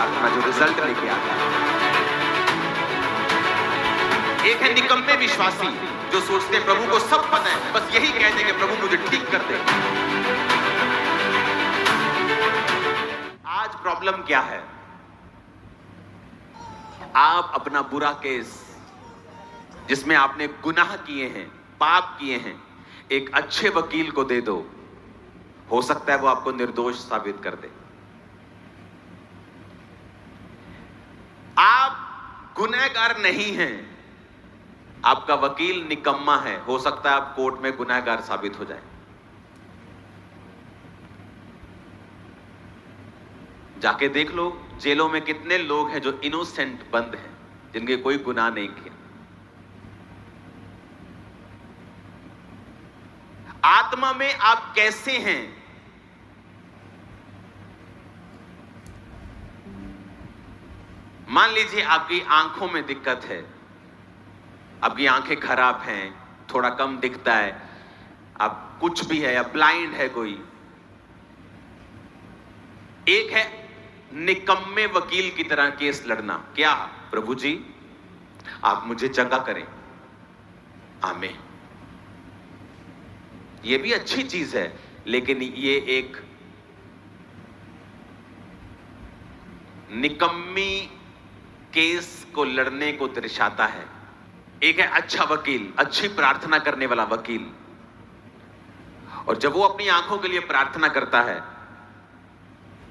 प्रार्थना जो रिजल्ट लेके आता है। एक है निकम्मे विश्वासी जो सोचते हैं प्रभु को सब पता है, बस यही कह देंगे प्रभु मुझे ठीक कर दे। आज प्रॉब्लम क्या है? आप अपना बुरा केस जिसमें आपने गुनाह किए हैं, पाप किए हैं, एक अच्छे वकील को दे दो, हो सकता है वो आपको निर्दोष साबित कर दे। आप गुनहगार नहीं हैं, आपका वकील निकम्मा है, हो सकता है आप कोर्ट में गुनहगार साबित हो जाए। जाके देख लो जेलों में कितने लोग हैं जो इनोसेंट बंद हैं, जिनके कोई गुनाह नहीं किया। आत्मा में आप कैसे हैं? मान लीजिए आपकी आंखों में दिक्कत है, आपकी आंखें खराब हैं, थोड़ा कम दिखता है, आप कुछ भी है, या ब्लाइंड है कोई। एक है निकम्मे वकील की तरह केस लड़ना, क्या प्रभु जी आप मुझे चंगा करें, आमीन। ये भी अच्छी चीज है, लेकिन ये एक निकम्मी केस को लड़ने को दर्शाता है। एक है अच्छा वकील, अच्छी प्रार्थना करने वाला वकील, और जब वो अपनी आंखों के लिए प्रार्थना करता है,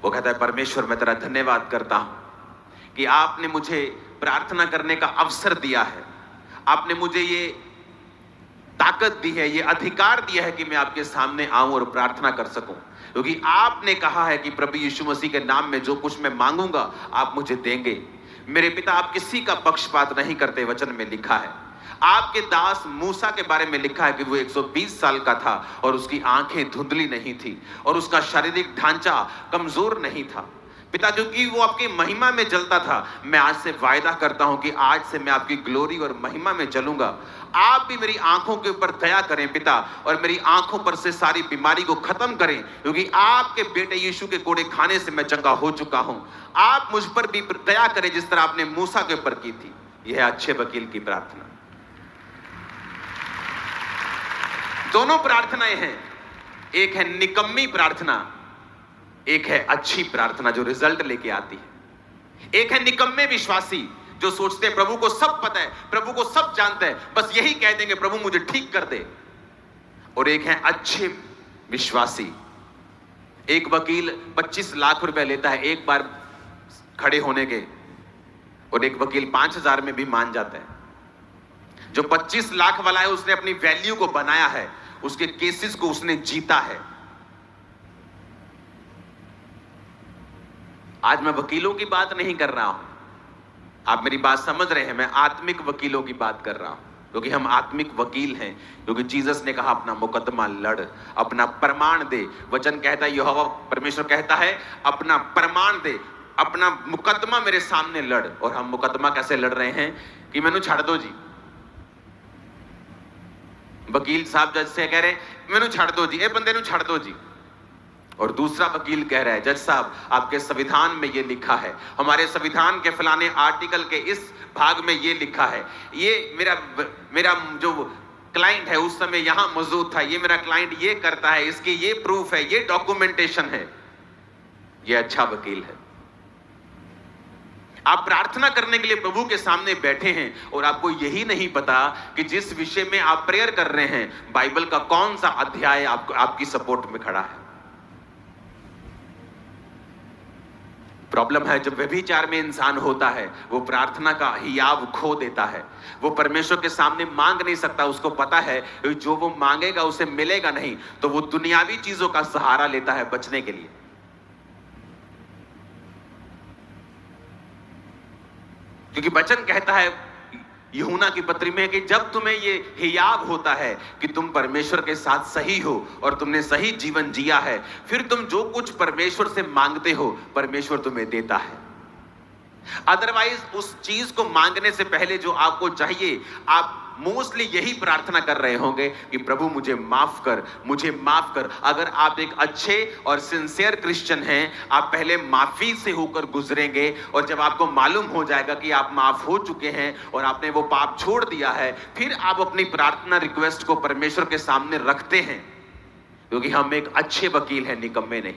वो कहता है परमेश्वर मैं तेरा धन्यवाद करता हूं कि आपने मुझे प्रार्थना करने का अवसर दिया है, आपने मुझे ये ताकत दी है, ये अधिकार दिया है कि मैं आपके सामने आऊं और प्रार्थना कर सकूं, क्योंकि आपने कहा है कि प्रभु यीशु मसीह के नाम में जो कुछ मैं मांगूंगा आप मुझे देंगे। मेरे पिता आप किसी का पक्षपात नहीं करते, वचन में लिखा है। आपके दास मूसा के बारे में लिखा है कि वो 120 साल का था और उसकी आंखें धुंधली नहीं थी और उसका शारीरिक ढांचा कमजोर नहीं था। पिता जो कि वो आपकी महिमा में जलता था, मैं आज से वायदा करता हूं कि आज से मैं आपकी ग्लोरी और महिमा में जलूंगा। आप भी मेरी आंखों के ऊपर दया करें पिता, और मेरी आंखों पर से सारी बीमारी को खत्म करें, क्योंकि आपके बेटे यीशु के कोड़े खाने से मैं चंगा हो चुका हूं। आप मुझ पर भी दया करें जिस तरह आपने मूसा के ऊपर की थी। यह है अच्छे वकील की प्रार्थना। दोनों प्रार्थनाएं हैं, एक है निकम्मी प्रार्थना, एक है अच्छी प्रार्थना जो रिजल्ट लेके आती है। एक है निकम्मे विश्वासी जो सोचते हैं प्रभु को सब पता है, प्रभु को सब जानता है, बस यही कह देंगे प्रभु मुझे ठीक कर दे। और एक है अच्छे विश्वासी। एक वकील 25 लाख रुपए लेता है एक बार खड़े होने के, और एक वकील 5,000 में भी मान जाता है। जो 25 लाख वाला है उसने अपनी वैल्यू को बनाया है, उसके केसेस को उसने जीता है। आज मैं वकीलों की बात नहीं कर रहा हूं, आप मेरी बात समझ रहे हैं, मैं आत्मिक वकीलों की बात कर रहा हूं, क्योंकि हम आत्मिक वकील हैं। क्योंकि जीसस ने कहा अपना मुकदमा लड़, अपना प्रमाण दे। वचन कहता है, यहोवा परमेश्वर कहता है अपना प्रमाण दे, अपना मुकदमा मेरे सामने लड़। और हम मुकदमा कैसे लड़ रहे हैं कि मैनू छड़ दो जी। वकील साहब जज से कह रहे मैनू छड़ दो जी, ए बंदे नू छड़ दो जी। और दूसरा वकील कह रहा है जज साहब आपके संविधान में ये लिखा है, हमारे संविधान के फलाने आर्टिकल के इस भाग में ये लिखा है, ये मेरा जो क्लाइंट है उस समय यहां मौजूद था, ये मेरा क्लाइंट ये करता है, इसके ये प्रूफ है, ये डॉक्यूमेंटेशन है। ये अच्छा वकील है। आप प्रार्थना करने के लिए प्रभु के सामने बैठे हैं और आपको यही नहीं पता कि जिस विषय में आप प्रेयर कर रहे हैं बाइबल का कौन सा अध्याय आपकी सपोर्ट में खड़ा है। प्रॉब्लम है जब व्यभिचार में इंसान होता है, वो प्रार्थना का हियाव खो देता है, वो परमेश्वर के सामने मांग नहीं सकता। उसको पता है जो वो मांगेगा उसे मिलेगा नहीं, तो वो दुनियावी चीजों का सहारा लेता है बचने के लिए। क्योंकि वचन कहता है यूहन्ना की पत्री में कि जब तुम्हें ये हियाव होता है कि तुम परमेश्वर के साथ सही हो और तुमने सही जीवन जिया है, फिर तुम जो कुछ परमेश्वर से मांगते हो परमेश्वर तुम्हें देता है। अदरवाइज उस चीज को मांगने से पहले जो आपको चाहिए आप मोस्टली यही प्रार्थना कर रहे होंगे कि प्रभु मुझे माफ कर, मुझे माफ कर। अगर आप एक अच्छे और सिंसियर क्रिश्चियन हैं, आप पहले माफी से होकर गुजरेंगे, और जब आपको मालूम हो जाएगा कि आप माफ हो चुके हैं और आपने वो पाप छोड़ दिया है, फिर आप अपनी प्रार्थना रिक्वेस्ट को परमेश्वर के सामने रखते हैं, क्योंकि हम एक अच्छे वकील हैं, निकम्मे नहीं।